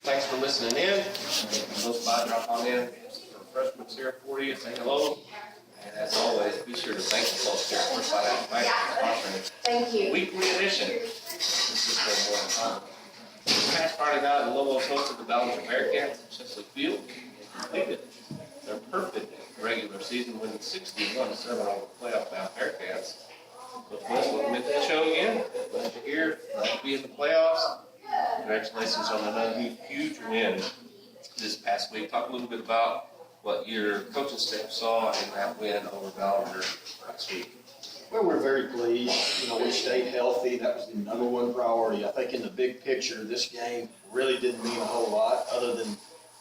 Thanks for listening in. Close by, drop on in. For refreshments here for you, say hello. And as always, be sure to thank the folks here for sponsoring Thank you. weekly edition. This is the this past Friday night, the Lobos hosted the Ballinger Bearcats at Chesley Field and completed their perfect regular season, winning 61-7 over the playoff-bound Bearcats. But welcome to the show again. Glad you're here. Glad to be in the playoffs. Congratulations on another huge win this past week. Talk a little bit about what your coaching staff saw in that win over Ballinger last week. Well, we're very pleased. We stayed healthy. That was the number one priority. I think in the big picture, this game really didn't mean a whole lot other than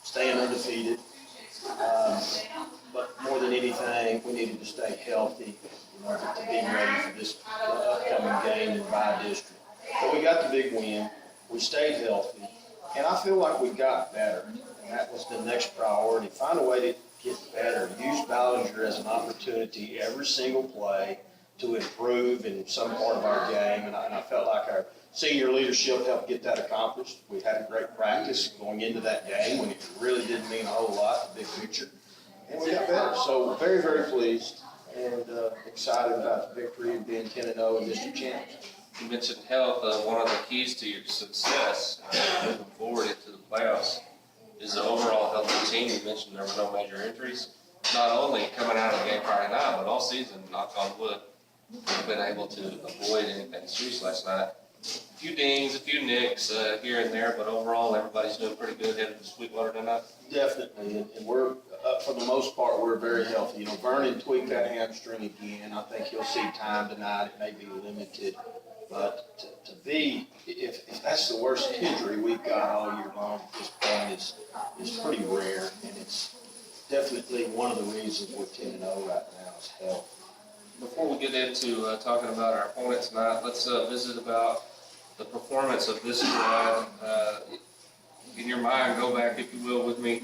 staying undefeated. But more than anything, we needed to stay healthy to be ready for this upcoming game in bi-district. But we got the big win. We stayed healthy. And I feel like we got better. And that was the next priority. Find a way to get better. Use Ballinger as an opportunity every single play to improve in some part of our game, and I felt like our senior leadership helped get that accomplished. We had a great practice going into that game when it really didn't mean a whole lot, the big picture, and we got better. So very, very pleased and excited about the victory and being 10-0 in district champs. You mentioned health. One of the keys to your success moving forward into the playoffs is the overall healthy team. You mentioned there were no major injuries. Not only coming out of the game Friday night, but all season, knock on wood, we've been able to avoid anything serious last night. A few dings, a few nicks here and there, but overall everybody's doing pretty good headed to Sweetwater tonight. Definitely, and we're, for the most part, we're very healthy. Vernon tweaked that hamstring again. I think he'll see time tonight. It may be limited, but to be, if that's the worst injury we've got all year long at this point is pretty rare, and it's definitely one of the reasons we're 10-0 right now is health. Before we get into talking about our opponent tonight, let's visit about the performance of this squad. In your mind, go back, if you will, with me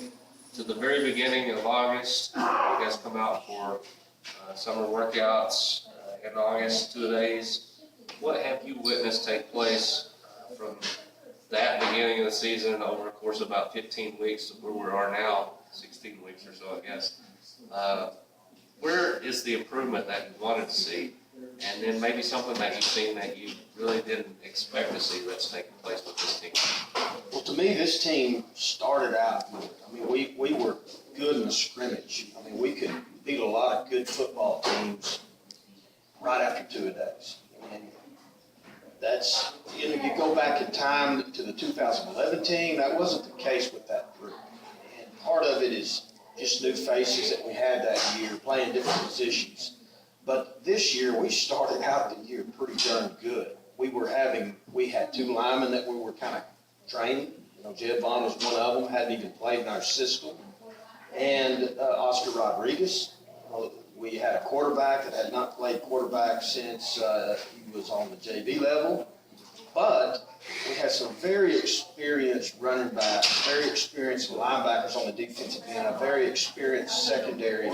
to the very beginning of August. You guys come out for summer workouts in August, 2 days. What have you witnessed take place from that beginning of the season over the course of about 15 weeks to where we are now, 16 weeks or so, I guess? Where is the improvement that you wanted to see, and then maybe something that you've seen that you really didn't expect to see that's taking place with this team? Well, to me, this team started out good. We were good in the scrimmage. We could beat a lot of good football teams right after 2 days. And that's, you go back in time to the 2011 team, that wasn't the case with that group. And part of it is just new faces that we had that year, playing different positions. But this year, we started out the year pretty darn good. We had 2 linemen that we were kind of training. Jed Vaughn was one of them, hadn't even played in our system. And Oscar Rodriguez. We had a quarterback that had not played quarterback since he was on the JV level. But we had some very experienced running backs, very experienced linebackers on the defensive end, a very experienced secondary.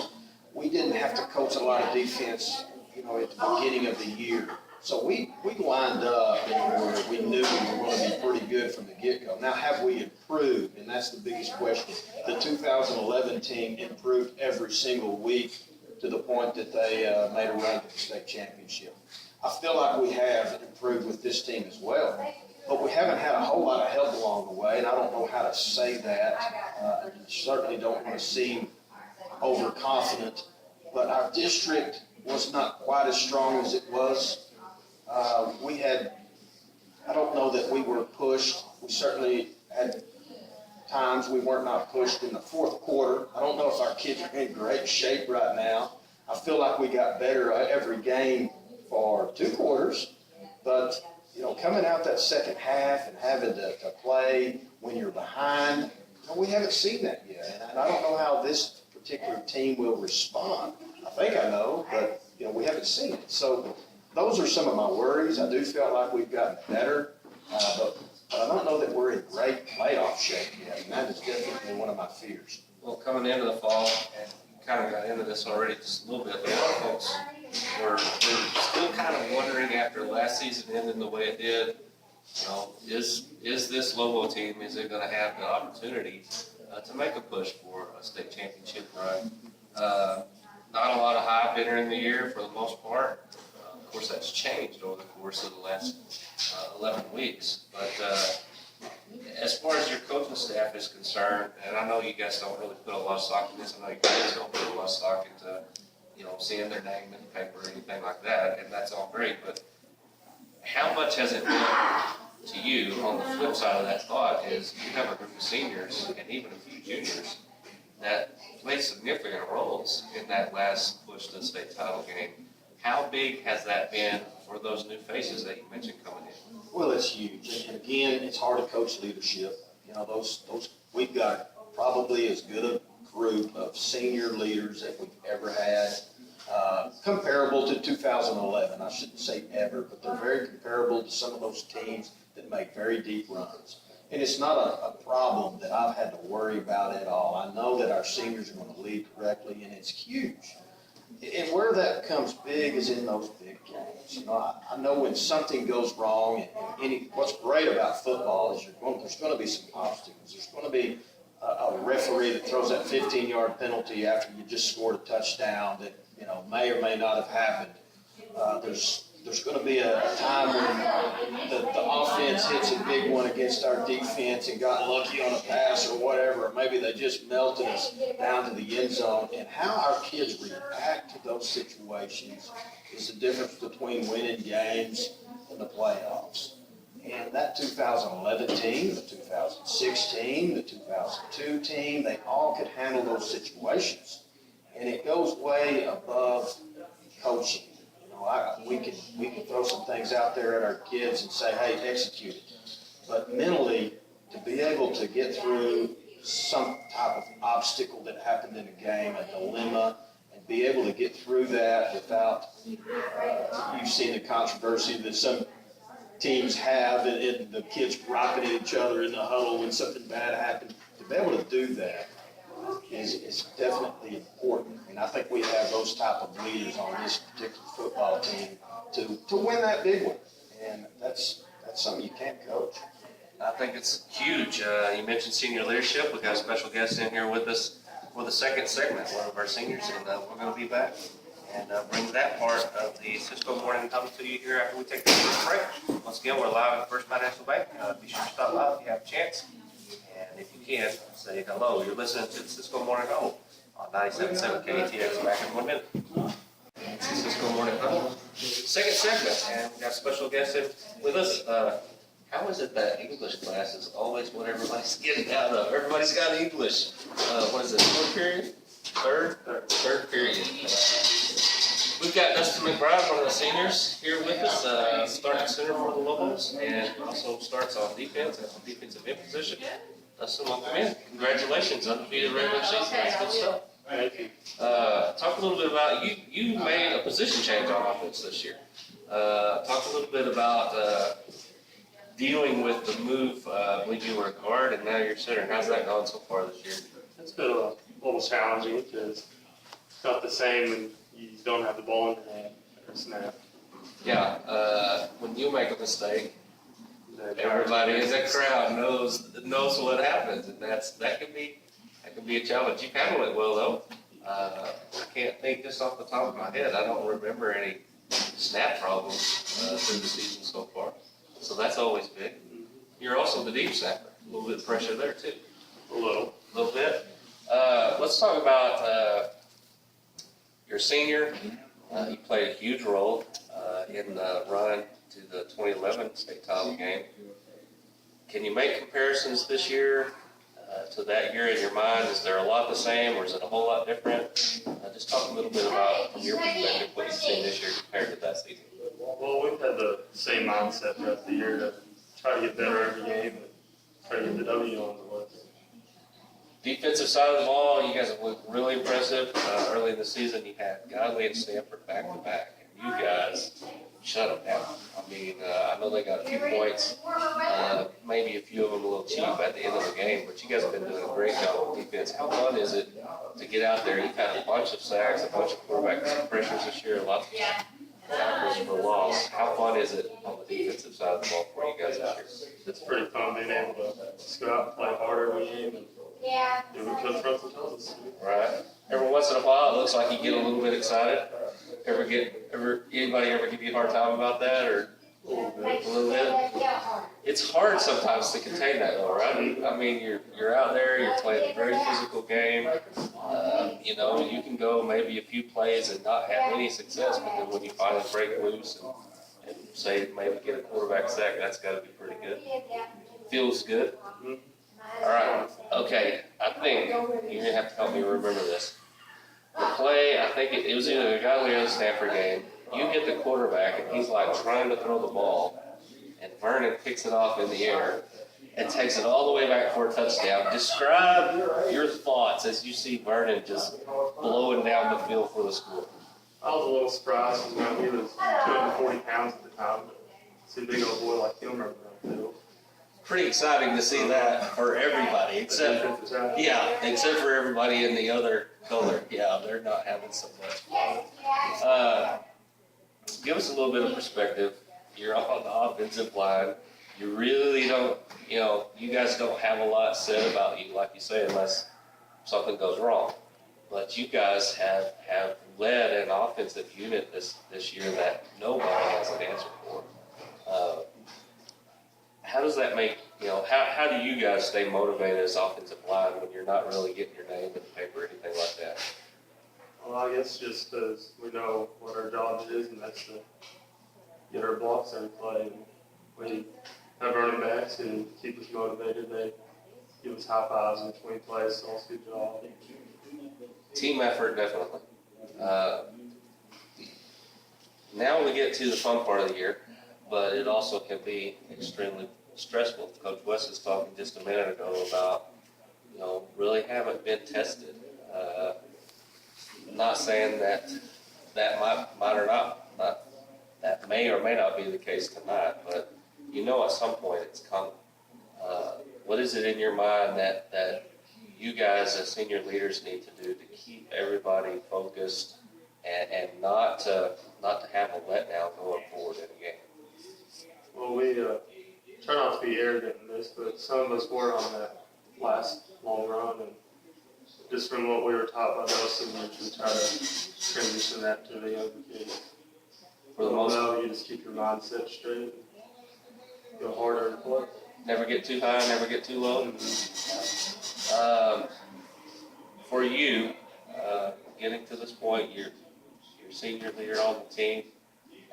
We didn't have to coach a lot of defense, at the beginning of the year. So we lined up and we knew we were going to be pretty good from the get-go. Now, have we improved? And that's the biggest question. The 2011 team improved every single week to the point that they made a run to the state championship. I feel like we have improved with this team as well, but we haven't had a whole lot of help along the way, and I don't know how to say that. Certainly don't want to seem overconfident, but our district was not quite as strong as it was. I don't know that we were pushed. We certainly had times we were not pushed in the fourth quarter. I don't know if our kids are in great shape right now. I feel like we got better every game for 2 quarters, but coming out that second half and having to play when you're behind, we haven't seen that yet, and I don't know how this particular team will respond. I think I know, but we haven't seen it. So those are some of my worries. I do feel like we've gotten better, but I don't know that we're in great playoff shape yet, and that is definitely one of my fears. Well, coming into the fall, and you kind of got into this already just a little bit, but a lot of folks were still kind of wondering after last season ending the way it did, You know, is this Lobo team, is it going to have the opportunity to make a push for a state championship run? Not a lot of hype entering the year for the most part. Of course, that's changed over the course of the last 11 weeks. But as far as your coaching staff is concerned, and I know you guys don't really put a lot of stock in this. I know you guys don't put a lot of stock into, seeing their name in the paper or anything like that, and that's all great. But how much has it been to you, on the flip side of that thought, is you have a group of seniors and even a few juniors that play significant roles in that last push to the state title game. How big has that been for those new faces that you mentioned coming in? Well, it's huge. And again, it's hard to coach leadership. We've got probably as good a group of senior leaders that we've ever had. Comparable to 2011, I shouldn't say ever, but they're very comparable to some of those teams that make very deep runs. And it's not a problem that I've had to worry about at all. I know that our seniors are going to lead correctly, and it's huge. And where that becomes big is in those big games. I know when something goes wrong, and what's great about football is there's going to be some obstacles. There's going to be a referee that throws that 15-yard penalty after you just scored a touchdown that may or may not have happened. There's going to be a time when the offense hits a big one against our defense and got lucky on a pass or whatever, or maybe they just melted us down to the end zone. And how our kids react to those situations is the difference between winning games and the playoffs. And that 2011 team, the 2006 team, the 2002 team, they all could handle those situations. And it goes way above coaching. We can throw some things out there at our kids and say, hey, execute it. But mentally, to be able to get through some type of obstacle that happened in a game, a dilemma, and be able to get through that without, you've seen the controversy that some teams have, and the kids griping at each other in the huddle when something bad happened. To be able to do that is definitely important. And I think we have those type of leaders on this particular football team to win that big one. And that's something you can't coach. I think it's huge. You mentioned senior leadership. We've got a special guest in here with us for the second segment, one of our seniors, and we're going to be back and bring that part of the Cisco Morning Huddle to you here after we take this break. Once again, we're live at First Financial Bank. Be sure to stop by if you have a chance. And if you can, say hello. You're listening to the Cisco Morning Huddle on 97.7 KTX. Back in 1 minute. It's the Cisco Morning Huddle. Second segment, and we got a special guest in with us. How is it that English class is always what everybody's getting out of? Everybody's got English. What is it, fourth period? Third period. We've got Dustin McBride, one of the seniors, here with us, starting center for the Lobos, and also starts on defense at the defensive end position. Dustin, welcome in. Congratulations, undefeated regular season. That's good stuff. Thank you. Talk a little bit about, you made a position change on offense this year. Talk a little bit about dealing with the move when you were a guard and now you're center. How's that gone so far this year? It's been a little challenging because it's not the same when you don't have the ball in your hand or snap. Yeah, when you make a mistake, everybody in the crowd knows what happens, and that can be a challenge. You've handled it well though. I can't think just off the top of my head. I don't remember any snap problems through the season so far. So that's always big. You're also the deep snapper. A little bit of pressure there too. A little bit. Let's talk about your senior. You played a huge role in the run to the 2011 state title game. Can you make comparisons this year to that year in your mind? Is there a lot the same, or is it a whole lot different? Just talk a little bit about, from your perspective, what you've seen this year compared to that season. Well, we've had the same mindset throughout the year to try to get better every game and try to get the W on the list. Defensive side of the ball, you guys have looked really impressive. Early in the season, you had Godley and Stanford back to back, and you guys shut them down. I mean, I know they got a few points, maybe a few of them a little cheap at the end of the game, but you guys have been doing a great job on defense. How fun is it to get out there? You've had a bunch of sacks, a bunch of quarterback pressures this year, tackles for loss. How fun is it on the defensive side of the ball for you guys this year? It's pretty fun being able to just go out and play harder every game and do what Coach Russell tells us to do. Right. Every once in a while, it looks like you get a little bit excited. Anybody ever give you a hard time about that, or a little bit? It's hard sometimes to contain that, though, right? I mean, you're out there, you're playing a very physical game. You know, you can go maybe a few plays and not have any success, but then when you finally break loose and say maybe get a quarterback sack, that's got to be pretty good. Feels good. All right. Okay. I think you're gonna have to help me remember this. The play, I think it was either the Godly or the Stanford game. You hit the quarterback, and he's like trying to throw the ball, and Vernon picks it off in the air and takes it all the way back for a touchdown. Describe your thoughts as you see Vernon just blowing down the field for the school. I was a little surprised because he was 240 pounds at the time, but see a big old boy like him running around the field. Pretty exciting to see that for everybody, except for everybody in the other color. Yeah, they're not having so much fun. Give us a little bit of perspective. You're on the offensive line. You really don't, you guys don't have a lot said about you, like you say, unless something goes wrong. But you guys have led an offensive unit this year that nobody has an answer for. How does that make, how do you guys stay motivated as offensive line when you're not really getting your name in the paper or anything like that? Well, I guess just because we know what our job is, and that's to get our blocks every play. And we have running backs who keep us motivated. They give us high fives in between plays, so it's a good job. Team effort, definitely. Now we get to the fun part of the year, but it also can be extremely stressful. Coach West was talking just a minute ago about, really haven't been tested. Not saying that might or not, that may or may not be the case tonight, but at some point it's coming. What is it in your mind that you guys as senior leaders need to do to keep everybody focused and not to have a letdown going forward in a game? Well, we try not to be arrogant in this, but some of us were on that last long run, and just from what we were taught by those seniors, we try to transition that to the younger kids. For the most part, you just keep your mindset straight, and go harder and play. Never get too high, never get too low. For you, getting to this point, you're senior leader on the team.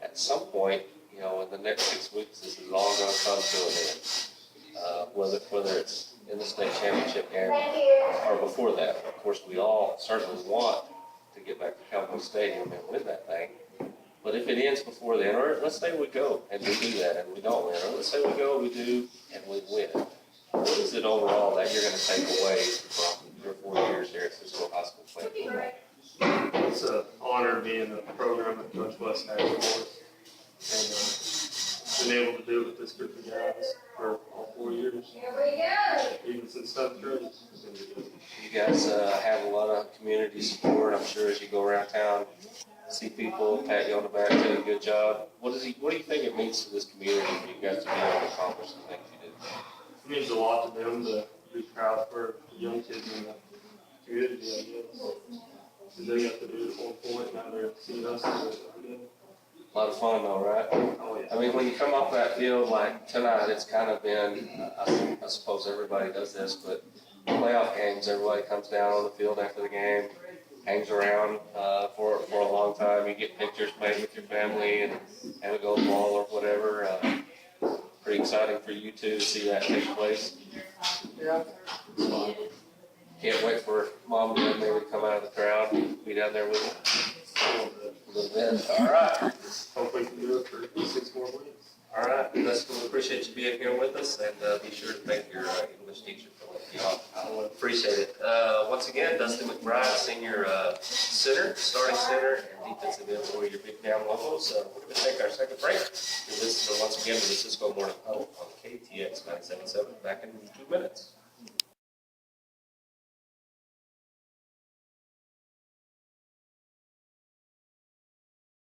At some point, in the next 6 weeks, this is all going to come to an end. Whether it's in the state championship game or before that. Of course, we all certainly want to get back to Cowboy Stadium and win that thing. But if it ends before then, or let's say we go and we do that and we don't win, or let's say we go, we do, and we win. What is it overall that you're going to take away from your 4 years here at Cisco High School playing football? It's an honor to be in the program that Coach West has for us, and been able to do it with this group of guys for all 4 years. Even since 7th grade. You guys have a lot of community support, I'm sure, as you go around town, see people pat you on the back, do a good job. What do you think it means to this community for you guys to be able to accomplish the things you do? It means a lot to them to be proud for the young kids in the community, I guess. Because they got to do it at one point, now they're seeing us do it every day. A lot of fun though, right? Oh, yeah. I mean, when you come off that field like tonight, it's kind of been, I suppose everybody does this, but playoff games, everybody comes down on the field after the game, hangs around for a long time. You get pictures made with your family and a gold ball or whatever. Pretty exciting for you too to see that take place. Yeah. It's fun. Can't wait for Mom and maybe to come out of the crowd and be down there with you. A little bit. All right. Hopefully we can do it for 6 more weeks. All right. Dustin, we appreciate you being here with us, and be sure to thank your English teacher for letting you off. I appreciate it. Once again, Dustin McBride, senior center, starting center, and defensive end for your Big Town Locals. We're going to take our second break. You're listening once again to the Cisco Morning Huddle on KTX 97.7. Back in 2 minutes.